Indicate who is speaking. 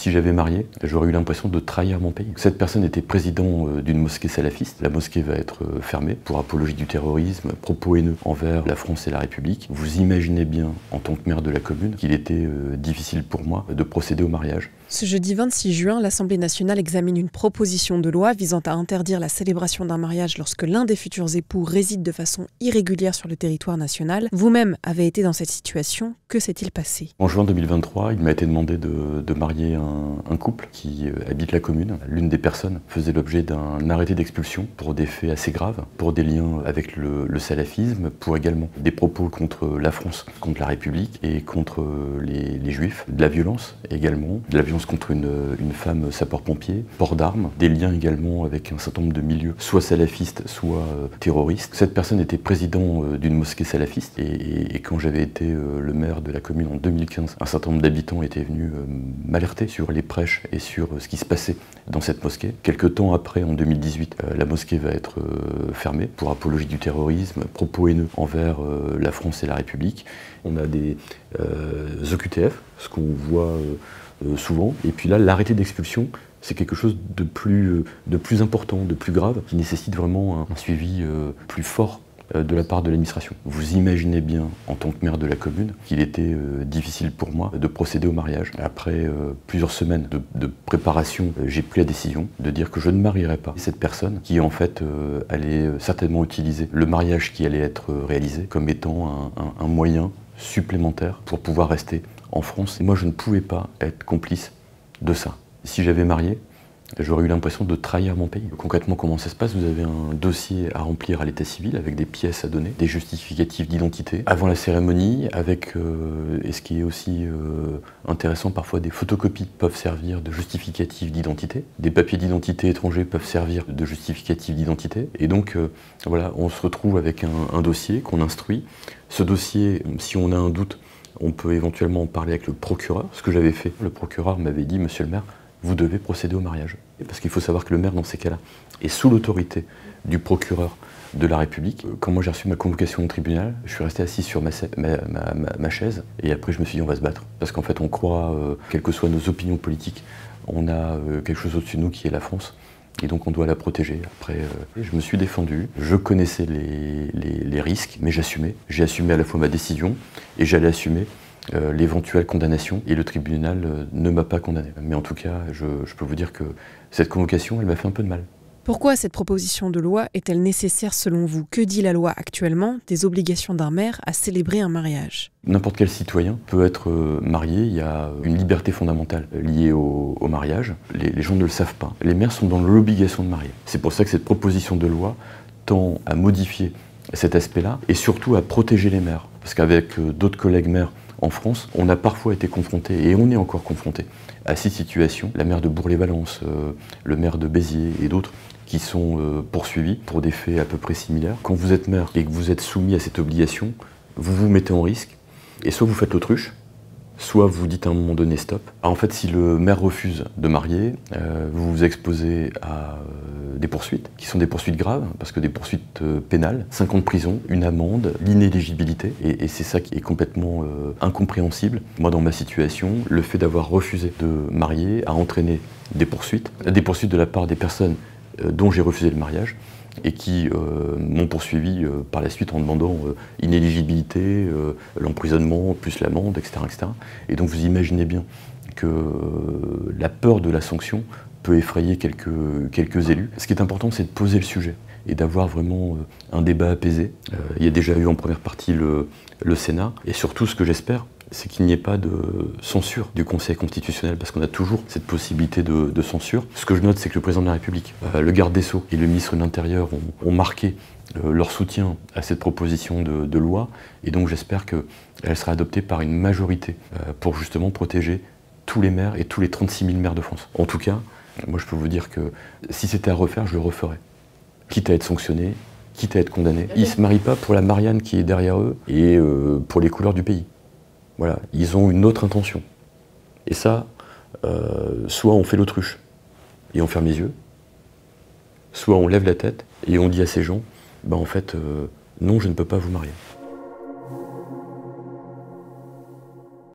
Speaker 1: Si j'avais marié, j'aurais eu l'impression de trahir mon pays. Cette personne était président d'une mosquée salafiste. La mosquée va être fermée pour apologie du terrorisme, propos haineux envers la France et la République. Vous imaginez bien, en tant que maire de la commune, qu'il était difficile pour moi de procéder au mariage.
Speaker 2: Ce jeudi 26 juin, l'Assemblée nationale examine une proposition de loi visant à interdire la célébration d'un mariage lorsque l'un des futurs époux réside de façon irrégulière sur le territoire national. Vous-même avez été dans cette situation. Que s'est-il passé?
Speaker 1: En juin 2023, il m'a été demandé de marier un couple qui habite la commune. L'une des personnes faisait l'objet d'un arrêté d'expulsion pour des faits assez graves, pour des liens avec le salafisme, pour également des propos contre la France, contre la République et contre les Juifs, de la violence également, de la violence contre une femme sapeur-pompier, port d'armes, des liens également avec un certain nombre de milieux, soit salafistes, soit terroristes. Cette personne était président d'une mosquée salafiste et quand j'avais été le maire de la commune en 2015, un certain nombre d'habitants étaient venus m'alerter sur les prêches et sur ce qui se passait dans cette mosquée. Quelque temps après, en 2018, la mosquée va être fermée pour apologie du terrorisme, propos haineux envers la France et la République. On a des OQTF, ce qu'on voit souvent. Et puis là, l'arrêté d'expulsion, c'est quelque chose de plus important, de plus grave, qui nécessite vraiment un suivi plus fort de la part de l'administration. Vous imaginez bien, en tant que maire de la commune, qu'il était difficile pour moi de procéder au mariage. Après plusieurs semaines de préparation, j'ai pris la décision de dire que je ne marierais pas cette personne qui, en fait, allait certainement utiliser le mariage qui allait être réalisé comme étant un moyen supplémentaire pour pouvoir rester en France. Et moi, je ne pouvais pas être complice de ça. Si j'avais marié, j'aurais eu l'impression de trahir mon pays. Concrètement, comment ça se passe? Vous avez un dossier à remplir à l'état civil avec des pièces à donner, des justificatifs d'identité. Avant la cérémonie, avec, et ce qui est aussi intéressant, parfois des photocopies peuvent servir de justificatifs d'identité. Des papiers d'identité étrangers peuvent servir de justificatifs d'identité. Et donc, voilà, on se retrouve avec un dossier qu'on instruit. Ce dossier, si on a un doute, on peut éventuellement en parler avec le procureur, ce que j'avais fait. Le procureur m'avait dit, monsieur le maire, vous devez procéder au mariage. Parce qu'il faut savoir que le maire, dans ces cas-là, est sous l'autorité du procureur de la République. Quand moi j'ai reçu ma convocation au tribunal, je suis resté assis sur ma chaise, et après je me suis dit, on va se battre. Parce qu'en fait, on croit, quelles que soient nos opinions politiques, on a quelque chose au-dessus de nous qui est la France. Et donc on doit la protéger. Après, je me suis défendu, je connaissais les risques, mais j'assumais. J'ai assumé à la fois ma décision et j'allais assumer l'éventuelle condamnation. Et le tribunal ne m'a pas condamné. Mais en tout cas, je peux vous dire que cette convocation, elle m'a fait un peu de mal.
Speaker 2: Pourquoi cette proposition de loi est-elle nécessaire selon vous? Que dit la loi actuellement des obligations d'un maire à célébrer un mariage?
Speaker 1: N'importe quel citoyen peut être marié, il y a une liberté fondamentale liée au mariage. Les gens ne le savent pas. Les maires sont dans l'obligation de marier. C'est pour ça que cette proposition de loi tend à modifier cet aspect-là et surtout à protéger les maires. Parce qu'avec d'autres collègues maires en France, on a parfois été confronté, et on est encore confronté, à ces situations. La maire de Bourg-les-Valences, le maire de Béziers et d'autres qui sont poursuivis pour des faits à peu près similaires. Quand vous êtes maire et que vous êtes soumis à cette obligation, vous vous mettez en risque, et soit vous faites l'autruche, soit vous dites à un moment donné stop. En fait, si le maire refuse de marier, vous vous exposez à des poursuites, qui sont des poursuites graves, parce que des poursuites pénales, 5 ans de prison, une amende, l'inéligibilité, et c'est ça qui est complètement incompréhensible. Moi, dans ma situation, le fait d'avoir refusé de marier a entraîné des poursuites de la part des personnes dont j'ai refusé le mariage, et qui m'ont poursuivi par la suite en demandant inéligibilité, l'emprisonnement, plus l'amende, etc., etc. Et donc vous imaginez bien que la peur de la sanction peut effrayer quelques élus. Ce qui est important, c'est de poser le sujet et d'avoir vraiment un débat apaisé. Il y a déjà eu en première partie le Sénat, et surtout ce que j'espère, c'est qu'il n'y ait pas de censure du Conseil constitutionnel, parce qu'on a toujours cette possibilité de censure. Ce que je note, c'est que le président de la République, le garde des Sceaux et le ministre de l'Intérieur ont marqué leur soutien à cette proposition de loi, et donc j'espère qu'elle sera adoptée par une majorité pour justement protéger tous les maires et tous les 36 000 maires de France. En tout cas, moi je peux vous dire que si c'était à refaire, je le referais. Quitte à être sanctionné, quitte à être condamné. Ils ne se marient pas pour la Marianne qui est derrière eux et pour les couleurs du pays. Voilà, ils ont une autre intention. Et ça, soit on fait l'autruche et on ferme les yeux, soit on lève la tête et on dit à ces gens, bah en fait, non, je ne peux pas vous marier.